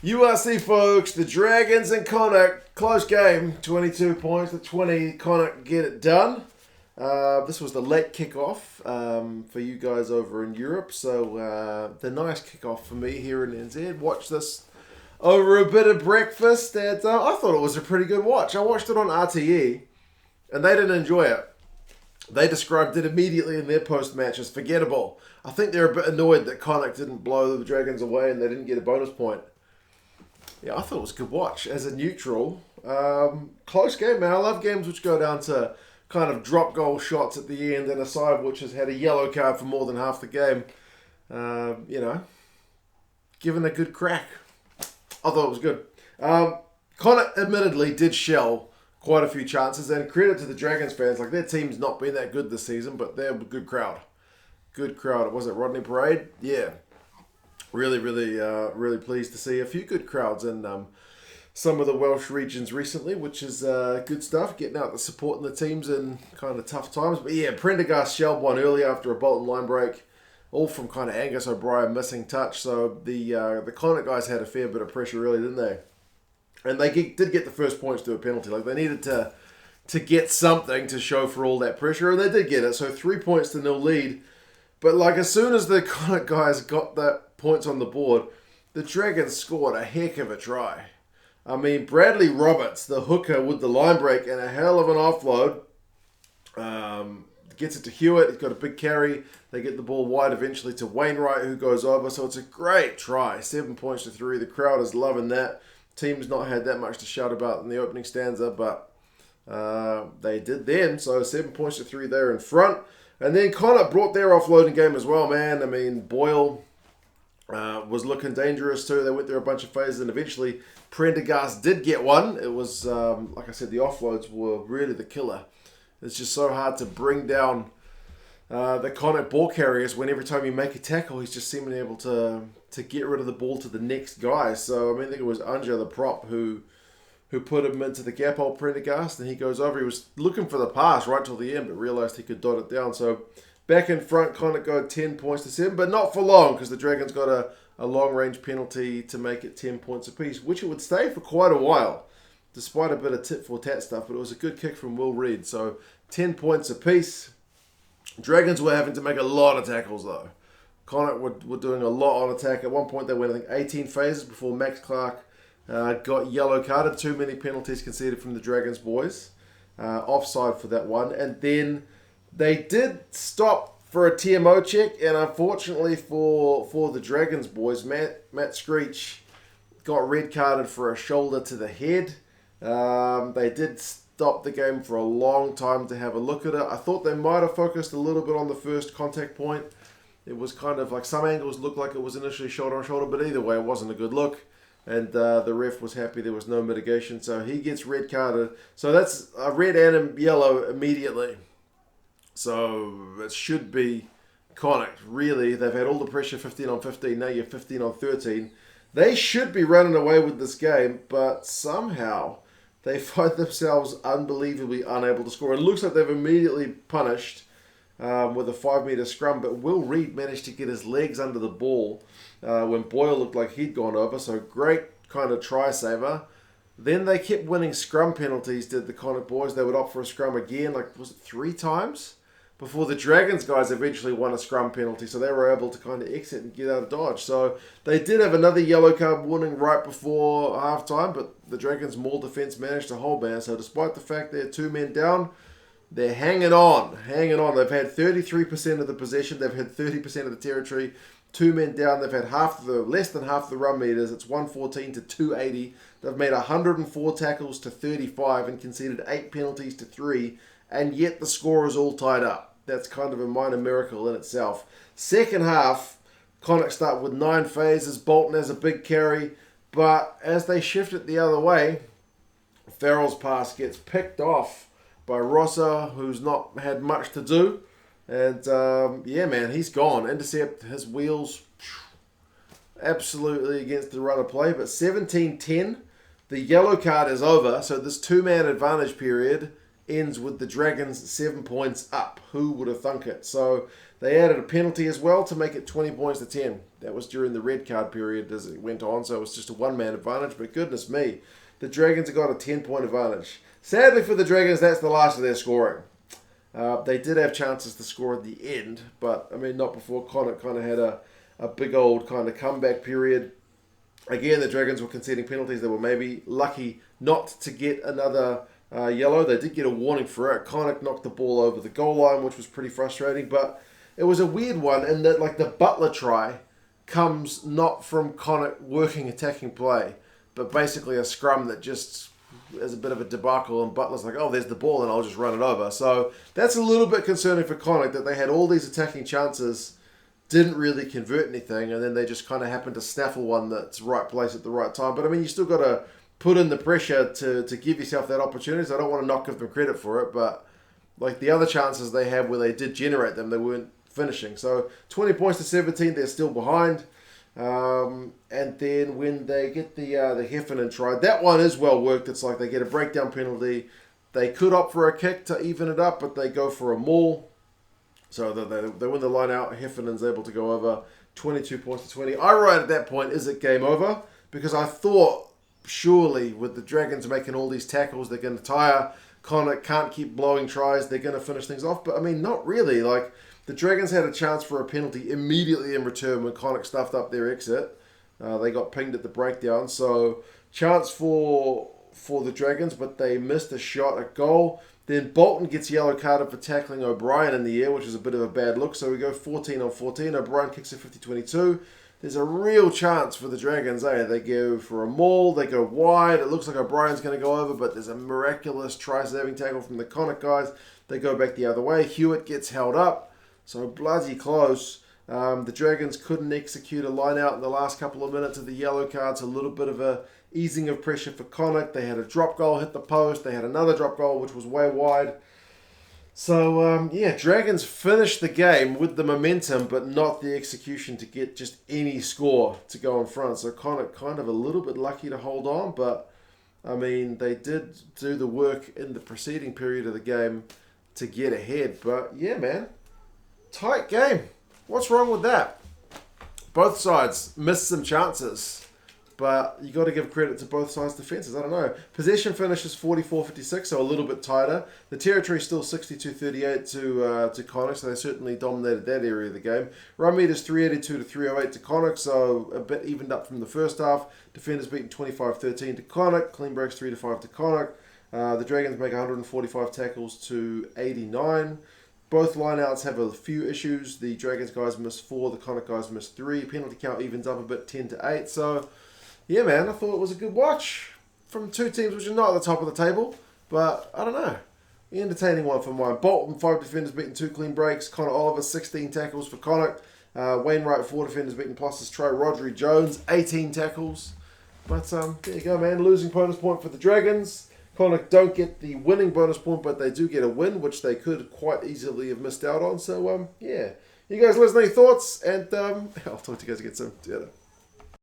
URC folks, the Dragons and Connacht, close game, 22 points to 20. Connacht get it done. This was the late kickoff for you guys over in Europe, so the nice kickoff for me here in NZ. Watched this over a bit of breakfast, and I thought it was a pretty good watch. I watched it on RTE, and they didn't enjoy it. They described it immediately in their post-match as forgettable. I think they're a bit annoyed that Connacht didn't blow the Dragons away and they didn't get a bonus point. Yeah, I thought it was a good watch. As a neutral, close game, man. I love games which go down to kind of drop goal shots at the end and a side which has had a yellow card for more than half the game. Given a good crack. I thought it was good. Connacht admittedly did shell quite a few chances, and credit to the Dragons fans. Like, their team's not been that good this season, but they're a good crowd. Good crowd. Was it Rodney Parade? Yeah. Really pleased to see a few good crowds in some of the Welsh regions recently, which is good stuff. Getting out the supporting the teams in kind of tough times. But yeah, Prendergast shelled one early after a Bolton line break, all from kind of Angus O'Brien missing touch. So the Connacht guys had a fair bit of pressure early, didn't they? And they did get the first points to a penalty. Like, they needed to get something to show for all that pressure, and they did get it. So 3 points to 0 lead. But like, as soon as the Connacht guys got that points on the board, the Dragons scored a heck of a try. I mean, Bradley Roberts, the hooker with the line break and a hell of an offload, gets it to Hewitt. He's got a big carry. They get the ball wide eventually to Wainwright, who goes over. So it's a great try. 7 points to 3. The crowd is loving that. Team's not had that much to shout about in the opening stanza, but they did then. So 7 points to 3 there in front. And then Connacht brought their offloading game as well, man. I mean, Boyle was looking dangerous too. They went through a bunch of phases, and eventually Prendergast did get one. It was, like I said, the offloads were really the killer. It's just so hard to bring down the Connacht ball carriers when every time you make a tackle, he's just seemingly able to get rid of the ball to the next guy. So, I mean, I think it was Anja, the prop, who put him into the gap hole, Prendergast, and he goes over. He was looking for the pass right till the end, but realised he could dot it down. So, back in front, Connacht got 10 points to 7, but not for long, because the Dragons got a long-range penalty to make it 10 points apiece, which it would stay for quite a while, despite a bit of tit-for-tat stuff, but it was a good kick from Will Reid. So, 10 points apiece. Dragons were having to make a lot of tackles, though. Connacht were doing a lot on attack. At one point, they went, I think, 18 phases before Max Clark got yellow carded. Too many penalties conceded from the Dragons boys. Offside for that one. And then they did stop for a TMO check, and unfortunately for the Dragons boys, Matt Screech got red carded for a shoulder to the head. They did stop the game for a long time to have a look at it. I thought they might have focused a little bit on the first contact point. It was kind of like, some angles looked like it was initially shoulder on shoulder, but either way, it wasn't a good look. And the ref was happy there was no mitigation, so he gets red carded. So that's a red and a yellow immediately. So it should be Connacht. Really, they've had all the pressure 15 on 15. Now you're 15 on 13. They should be running away with this game, but somehow they find themselves unbelievably unable to score. It looks like they've immediately punished with a 5-metre scrum, but Will Reid managed to get his legs under the ball when Boyle looked like he'd gone over. So great kind of try saver. Then they kept winning scrum penalties, did the Connacht boys. They would opt for a scrum again, like, was it 3 times? Before the Dragons guys eventually won a scrum penalty, so they were able to kind of exit and get out of dodge. So they did have another yellow card warning right before half-time, but the Dragons' maul defence managed to hold, man. So despite the fact they're 2 men down, they're hanging on. They've had 33% of the possession. They've had 30% of the territory. 2 men down. They've had less than half the run meters. It's 114 to 280. They've made 104 tackles to 35 and conceded 8 penalties to 3. And yet the score is all tied up. That's kind of a minor miracle in itself. Second half, Connacht start with 9 phases. Bolton has a big carry. But as they shift it the other way, Farrell's pass gets picked off by Rossa, who's not had much to do. And, yeah, man, he's gone. Intercept, his wheels, absolutely against the run of play. But 17-10, the yellow card is over. So this 2-man advantage period ends with the Dragons 7 points up. Who would have thunk it? So they added a penalty as well to make it 20 points to 10. That was during the red card period as it went on, so it was just a one-man advantage. But goodness me, the Dragons have got a 10-point advantage. Sadly for the Dragons, that's the last of their scoring. They did have chances to score at the end, but I mean, not before Connacht kind of had a big old kind of comeback period. Again, the Dragons were conceding penalties. They were maybe lucky not to get another yellow. They did get a warning for it. Connacht knocked the ball over the goal line, which was pretty frustrating, but it was a weird one in that, like, the Butler try comes not from Connacht working attacking play, but basically a scrum that just is a bit of a debacle, and Butler's like, oh, there's the ball, and I'll just run it over. So that's a little bit concerning for Connacht, that they had all these attacking chances, didn't really convert anything, and then they just kind of happened to snaffle one that's right place at the right time. But I mean, you still got to put in the pressure to give yourself that opportunity. So I don't want to not give them credit for it, but like the other chances they had where they did generate them, they weren't finishing. So 20 points to 17, they're still behind. And then when they get the Heffernan try, that one is well worked. It's like they get a breakdown penalty. They could opt for a kick to even it up, but they go for a maul. So they win the line out. Heffernan's able to go over 22 points to 20. I wrote at that point, is it game over? Because I thought, surely with the Dragons making all these tackles, they're going to tire. Connacht can't keep blowing tries. They're going to finish things off. But I mean, not really. Like, the Dragons had a chance for a penalty immediately in return when Connacht stuffed up their exit. They got pinged at the breakdown. So chance for the Dragons, but they missed a shot at goal. Then Bolton gets yellow carded for tackling O'Brien in the air, which is a bit of a bad look. So we go 14 on 14. O'Brien kicks a 50-22. There's a real chance for the Dragons. They go for a maul. They go wide. It looks like O'Brien's going to go over, but there's a miraculous try-saving tackle from the Connacht guys. They go back the other way. Hewitt gets held up. So bloody close. The Dragons couldn't execute a line out in the last couple of minutes of the yellow cards. A little bit of a easing of pressure for Connacht. They had a drop goal hit the post. They had another drop goal, which was way wide. So, Dragons finished the game with the momentum, but not the execution to get just any score to go in front. So Connacht kind of a little bit lucky to hold on, but, I mean, they did do the work in the preceding period of the game to get ahead. But, yeah, man, tight game. What's wrong with that? Both sides missed some chances, but you got to give credit to both sides' defences. I don't know. Possession finishes 44-56, so a little bit tighter. The territory is still 62-38 to Connacht, so they certainly dominated that area of the game. Run meters 382-308 to Connacht, so a bit evened up from the first half. Defenders beaten 25-13 to Connacht. Clean breaks 3-5 to Connacht. The Dragons make 145 tackles to 89. Both lineouts have a few issues. The Dragons guys missed 4, the Connacht guys missed 3. Penalty count evens up a bit, 10-8. So, yeah, man, I thought it was a good watch from two teams which are not at the top of the table. But, I don't know. Entertaining one for mine. Bolton, 5 defenders beaten 2 clean breaks. Connor Oliver, 16 tackles for Connacht. Wainwright, 4 defenders beaten plus his try. Rodri Jones, 18 tackles. But, there you go, man. Losing bonus point for the Dragons. Connacht don't get the winning bonus point, but they do get a win, which they could quite easily have missed out on. So, yeah. You guys let us know your thoughts, and I'll talk to you guys again soon. See you later.